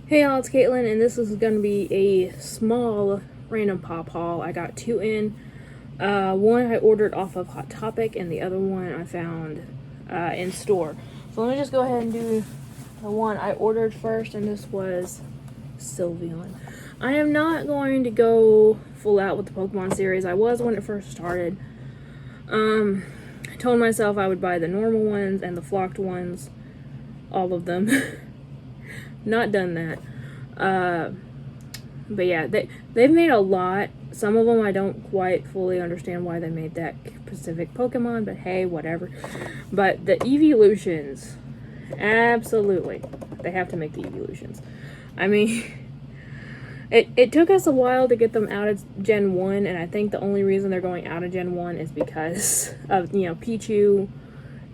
Hey y'all, it's Caitlyn, and this is going to be a small random pop haul. I got two in. One I ordered off of Hot Topic, and the other one I found in store. So let me just go ahead and do the one I ordered first, and this was Sylveon. I am not going to go full out with the Pokemon series. I was when it first started. I told myself I would buy the normal ones and the flocked ones, all of them. Not done that. But yeah, they've made a lot. Some of them I don't quite fully understand why they made that specific Pokemon, but hey, whatever. But the evolutions, absolutely, they have to make the evolutions. I mean, it took us a while to get them out of Gen 1, and I think the only reason they're going out of Gen 1 is because of, Pichu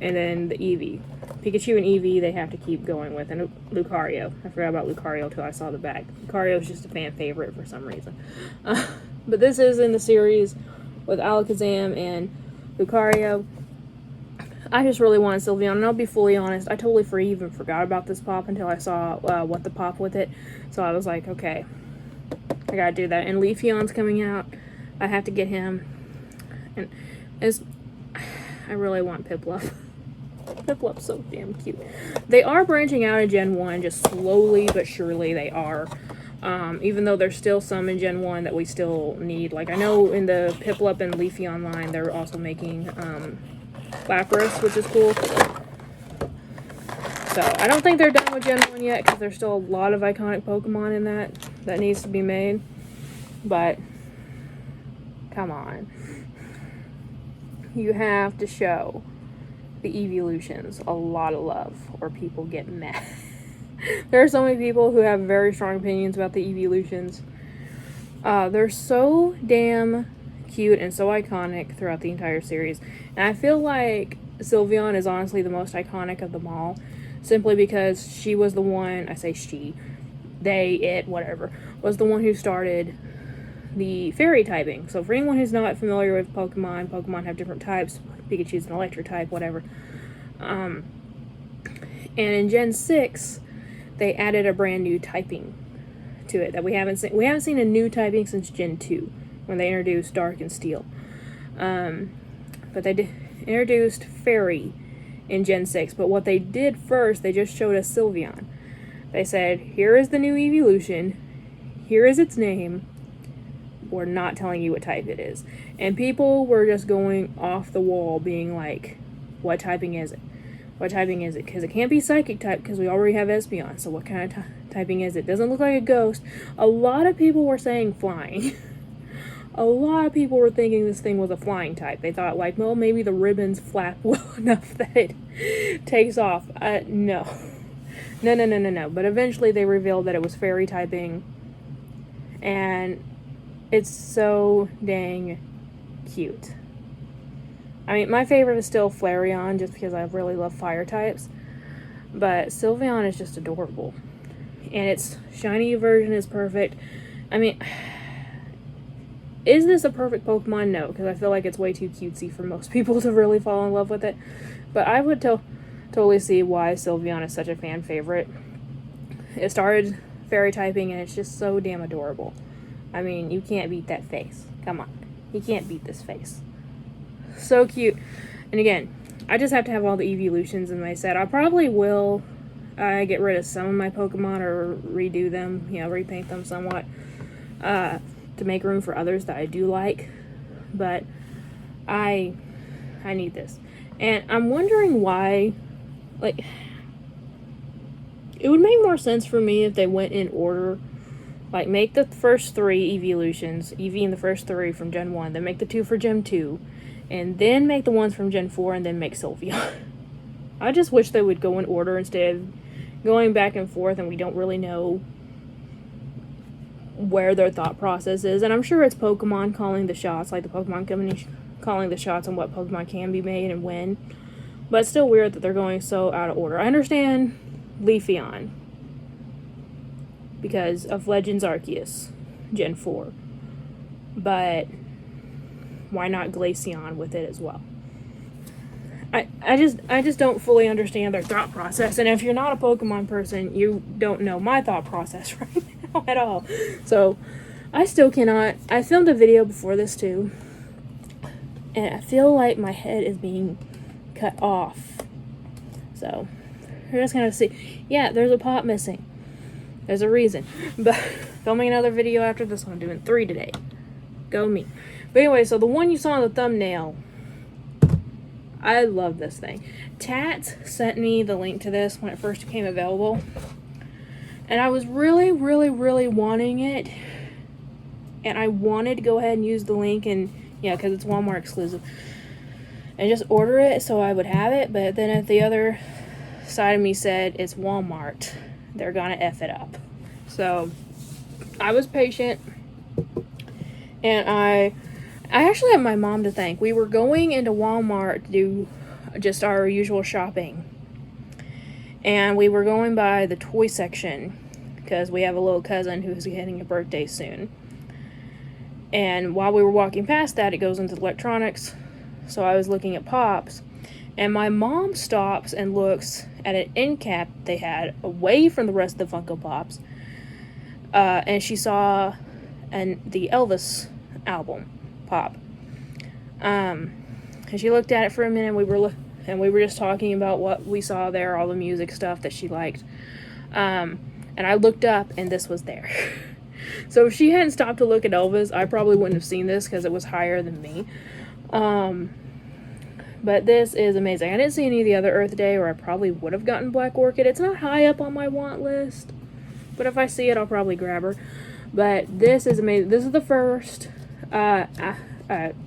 and then the Eevee. Pikachu and Eevee, they have to keep going with. And Lucario. I forgot about Lucario until I saw the bag. Lucario is just a fan favorite for some reason. But this is in the series with Alakazam and Lucario. I just really wanted Sylveon, and I'll be fully honest, I totally even forgot about this pop until I saw what the pop with it. So I was like, okay, I gotta do that. And Leafeon's coming out. I have to get him. And I really want Piplup. Piplup's so damn cute. They are branching out in Gen 1, just slowly but surely they are. Even though there's still some in Gen 1 that we still need. Like, I know in the Piplup and Leafeon line, they're also making Lapras, which is cool. So, I don't think they're done with Gen 1 yet, because there's still a lot of iconic Pokemon in that needs to be made. But, come on. You have to show the evolutions a lot of love, or people get mad. There are so many people who have very strong opinions about the evolutions. They're so damn cute and so iconic throughout the entire series. And I feel like Sylveon is honestly the most iconic of them all, simply because she was the one, I say she, they, it, whatever, was the one who started the fairy typing. So for anyone who's not familiar with Pokemon have different types. Pikachu's an electric type, whatever. And in Gen 6, they added a brand new typing to it that we haven't seen. We haven't seen a new typing since Gen 2, when they introduced Dark and Steel. But they introduced Fairy in Gen 6. But what they did first, they just showed us Sylveon. They said, here is the new evolution. Here is its name. We're not telling you what type it is. And people were just going off the wall being like, what typing is it? What typing is it? Because it can't be psychic type because we already have Espeon. So what kind of typing is it? Doesn't look like a ghost. A lot of people were saying flying. A lot of people were thinking this thing was a flying type. They thought like, well, maybe the ribbons flap well enough that it takes off. No. No. But eventually they revealed that it was fairy typing. And it's so dang cute. I mean, my favorite is still Flareon, just because I really love fire types. But Sylveon is just adorable. And its shiny version is perfect. I mean, is this a perfect Pokemon? No, because I feel like it's way too cutesy for most people to really fall in love with it. But I would totally see why Sylveon is such a fan favorite. It started fairy typing, and it's just so damn adorable. I mean, you can't beat that face. Come on. You can't beat this face. So cute. And again, I just have to have all the evolutions in my set. I probably will get rid of some of my Pokemon or redo them, repaint them somewhat to make room for others that I do like. But I need this. And I'm wondering why, like, it would make more sense for me if they went in order. Like, make the first 3 evolutions, Eevee in the first 3 from Gen 1, then make the 2 for Gen 2, and then make the ones from Gen 4, and then make Sylveon. I just wish they would go in order instead of going back and forth, and we don't really know where their thought process is. And I'm sure it's Pokemon calling the shots, like the Pokemon company calling the shots on what Pokemon can be made and when. But it's still weird that they're going so out of order. I understand Leafeon, because of Legends Arceus, Gen 4. But why not Glaceon with it as well? I just don't fully understand their thought process. And if you're not a Pokemon person, you don't know my thought process right now at all. So I still cannot. I filmed a video before this too, and I feel like my head is being cut off. So we're just gonna see. Yeah, there's a pop missing. There's a reason. But filming another video after this one. I'm doing 3 today. Go me. But anyway, so the one you saw in the thumbnail, I love this thing. Tats sent me the link to this when it first became available. And I was really, really, really wanting it. And I wanted to go ahead and use the link and, yeah, because it's Walmart exclusive. And just order it so I would have it. But then if the other side of me said it's Walmart, they're gonna F it up. So I was patient. And I actually have my mom to thank. We were going into Walmart to do just our usual shopping. And we were going by the toy section because we have a little cousin who's getting a birthday soon. And while we were walking past that, it goes into electronics. So I was looking at Pops. And my mom stops and looks at an end cap they had away from the rest of the Funko Pops. And she saw the Elvis album pop. And she looked at it for a minute. And we were just talking about what we saw there, all the music stuff that she liked. And I looked up, and this was there. So if she hadn't stopped to look at Elvis, I probably wouldn't have seen this because it was higher than me. But this is amazing. I didn't see any of the other Earth Day, or I probably would have gotten Black Orchid. It's not high up on my want list, but if I see it, I'll probably grab her. But this is amazing. This is the first, I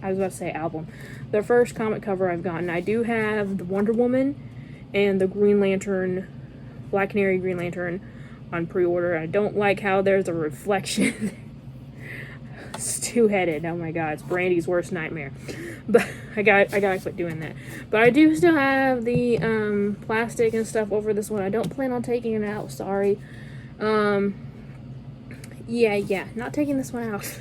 was about to say album, the first comic cover I've gotten. I do have the Wonder Woman and the Green Lantern, Black Canary Green Lantern on pre-order. I don't like how there's a reflection. It's two-headed. Oh my god, it's Brandy's worst nightmare. But I gotta quit doing that. But I do still have the plastic and stuff over this one. I don't plan on taking it out, sorry. Yeah, not taking this one out.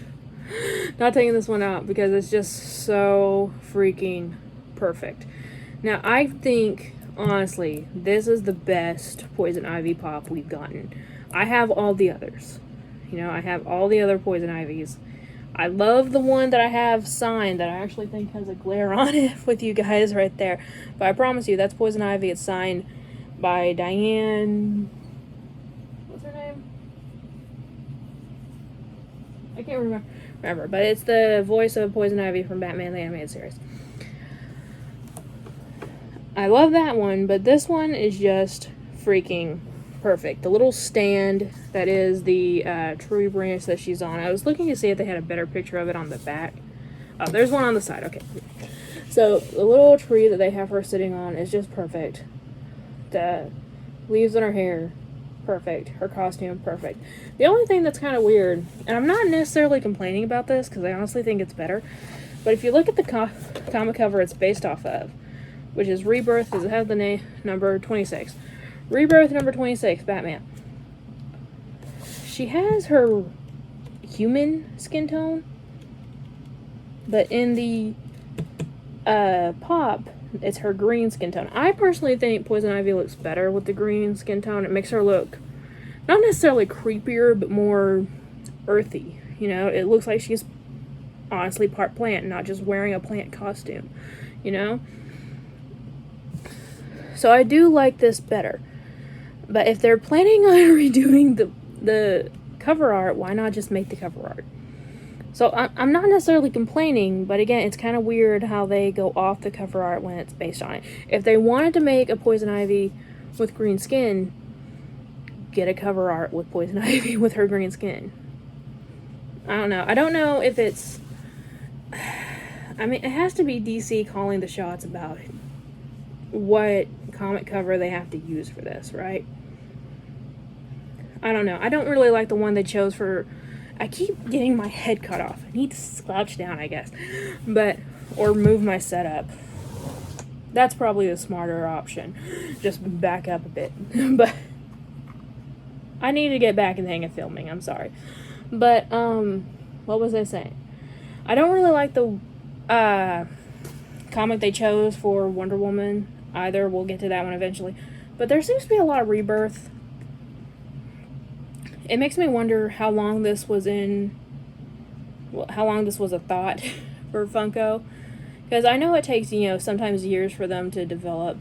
Not taking this one out because it's just so freaking perfect. Now, I think, honestly, this is the best Poison Ivy pop we've gotten. I have all the others. You know, I have all the other Poison Ivies. I love the one that I have signed that I actually think has a glare on it with you guys right there. But I promise you, that's Poison Ivy. It's signed by Diane... What's her name? I can't remember. But it's the voice of Poison Ivy from Batman the Animated Series. I love that one, but this one is just freaking perfect. The little stand that is the tree branch that she's on. I was looking to see if they had a better picture of it on the back. Oh, there's one on the side. Okay. So the little tree that they have her sitting on is just perfect. The leaves in her hair, perfect. Her costume, perfect. The only thing that's kind of weird, and I'm not necessarily complaining about this because I honestly think it's better, but if you look at the comic cover it's based off of, which is Rebirth, because it has the number 26. Rebirth number 26, Batman. She has her human skin tone, but in the pop, it's her green skin tone. I personally think Poison Ivy looks better with the green skin tone. It makes her look not necessarily creepier, but more earthy. You know, it looks like she's honestly part plant, not just wearing a plant costume. You know? So I do like this better. But if they're planning on redoing the cover art, why not just make the cover art? So I'm not necessarily complaining, but again, it's kind of weird how they go off the cover art when it's based on it. If they wanted to make a Poison Ivy with green skin, get a cover art with Poison Ivy with her green skin. I don't know. I don't know if it's... I mean, it has to be DC calling the shots about it. What comic cover they have to use for this, right? I don't know. I don't really like the one they chose for... I keep getting my head cut off. I need to slouch down, I guess. Or move my setup. That's probably the smarter option. Just back up a bit. But I need to get back in the hang of filming. I'm sorry. But, what was I saying? I don't really like the comic they chose for Wonder Woman either. We'll get to that one eventually. But there seems to be a lot of rebirth. It makes me wonder how long this was a thought for Funko. Because I know it takes, sometimes years for them to develop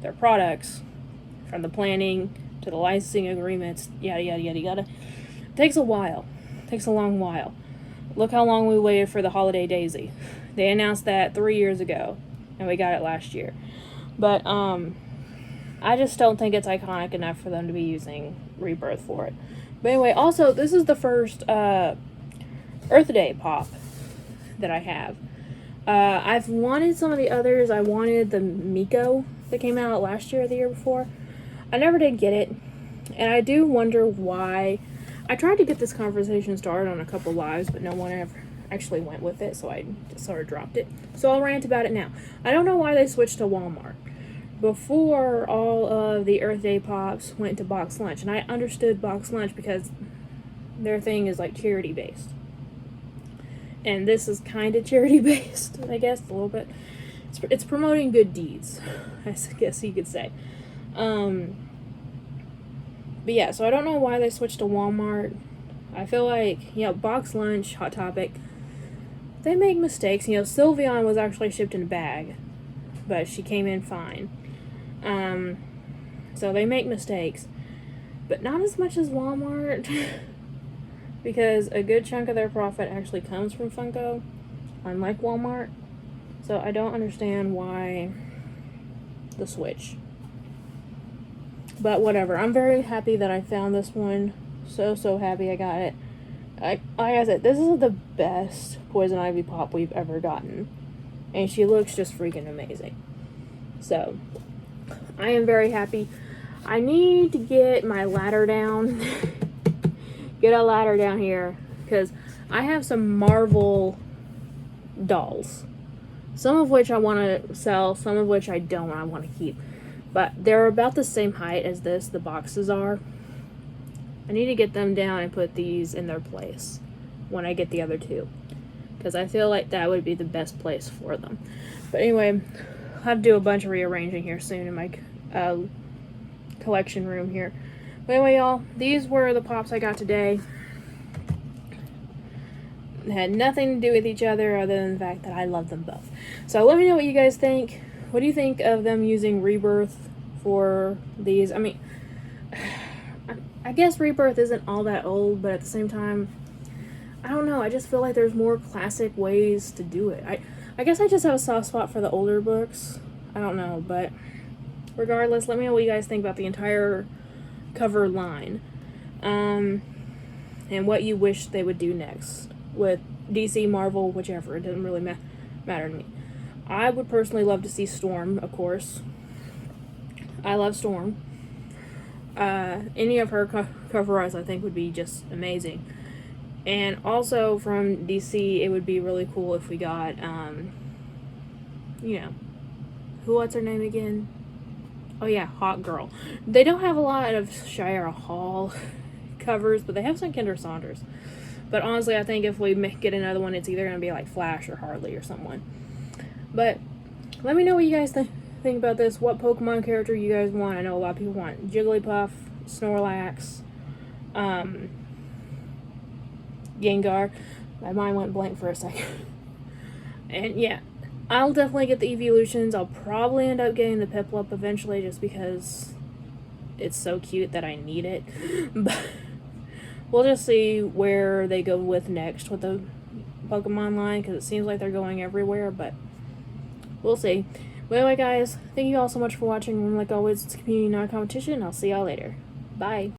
their products, from the planning to the licensing agreements, yada, yada, yada, yada. It takes a while. It takes a long while. Look how long we waited for the Holiday Daisy. They announced that 3 years ago, and we got it last year. But, I just don't think it's iconic enough for them to be using Rebirth for it. But anyway, also, this is the first, Earth Day pop that I have. I've wanted some of the others. I wanted the Miko that came out last year or the year before. I never did get it. And I do wonder why. I tried to get this conversation started on a couple lives, but no one ever actually went with it, so I just sort of dropped it. So I'll rant about it now. I don't know why they switched to Walmart. Before, all of the Earth Day pops went to Box Lunch, and I understood Box Lunch because their thing is like charity based. And this is kind of charity based, I guess, a little bit. It's promoting good deeds, I guess you could say. But yeah, so I don't know why they switched to Walmart. I feel like, Box Lunch, Hot Topic, they make mistakes. Sylveon was actually shipped in a bag, but she came in fine. So they make mistakes, but not as much as Walmart, because a good chunk of their profit actually comes from Funko, unlike Walmart. So I don't understand why the switch. But whatever, I'm very happy that I found this one. So happy I got it. Like I said, this is the best Poison Ivy pop we've ever gotten. And she looks just freaking amazing. So, I am very happy. I need to get my ladder down. Get a ladder down here. Because I have some Marvel dolls. Some of which I want to sell. Some of which I don't. I want to keep. But they're about the same height as this. The boxes are. I need to get them down and put these in their place when I get the other two. Because I feel like that would be the best place for them. But anyway, I'll have to do a bunch of rearranging here soon in my collection room here. But anyway, y'all, these were the pops I got today. They had nothing to do with each other other than the fact that I love them both. So let me know what you guys think. What do you think of them using Rebirth for these? I mean, I guess Rebirth isn't all that old, but at the same time, I don't know. I just feel like there's more classic ways to do it. I guess I just have a soft spot for the older books. I don't know, but regardless, let me know what you guys think about the entire cover line. And what you wish they would do next with DC, Marvel, whichever. It doesn't really matter to me. I would personally love to see Storm, of course. I love Storm. Any of her cover arts I think would be just amazing. And also from DC, it would be really cool if we got, what's her name again? Oh yeah, Hot Girl. They don't have a lot of Shira Hall covers, but they have some Kendra Saunders. But honestly, I think if we get another one, it's either going to be like Flash or Harley or someone. But let me know what you guys think about this. What Pokemon character you guys want. I know a lot of people want Jigglypuff, Snorlax, Gengar. My mind went blank for a second. And yeah, I'll definitely get the Evolutions. I'll probably end up getting the Piplup eventually just because it's so cute that I need it. But we'll just see where they go with next with the Pokemon line, because it seems like they're going everywhere, but we'll see. But anyway, guys, thank you all so much for watching. Like always, it's a community, not a competition. I'll see y'all later. Bye.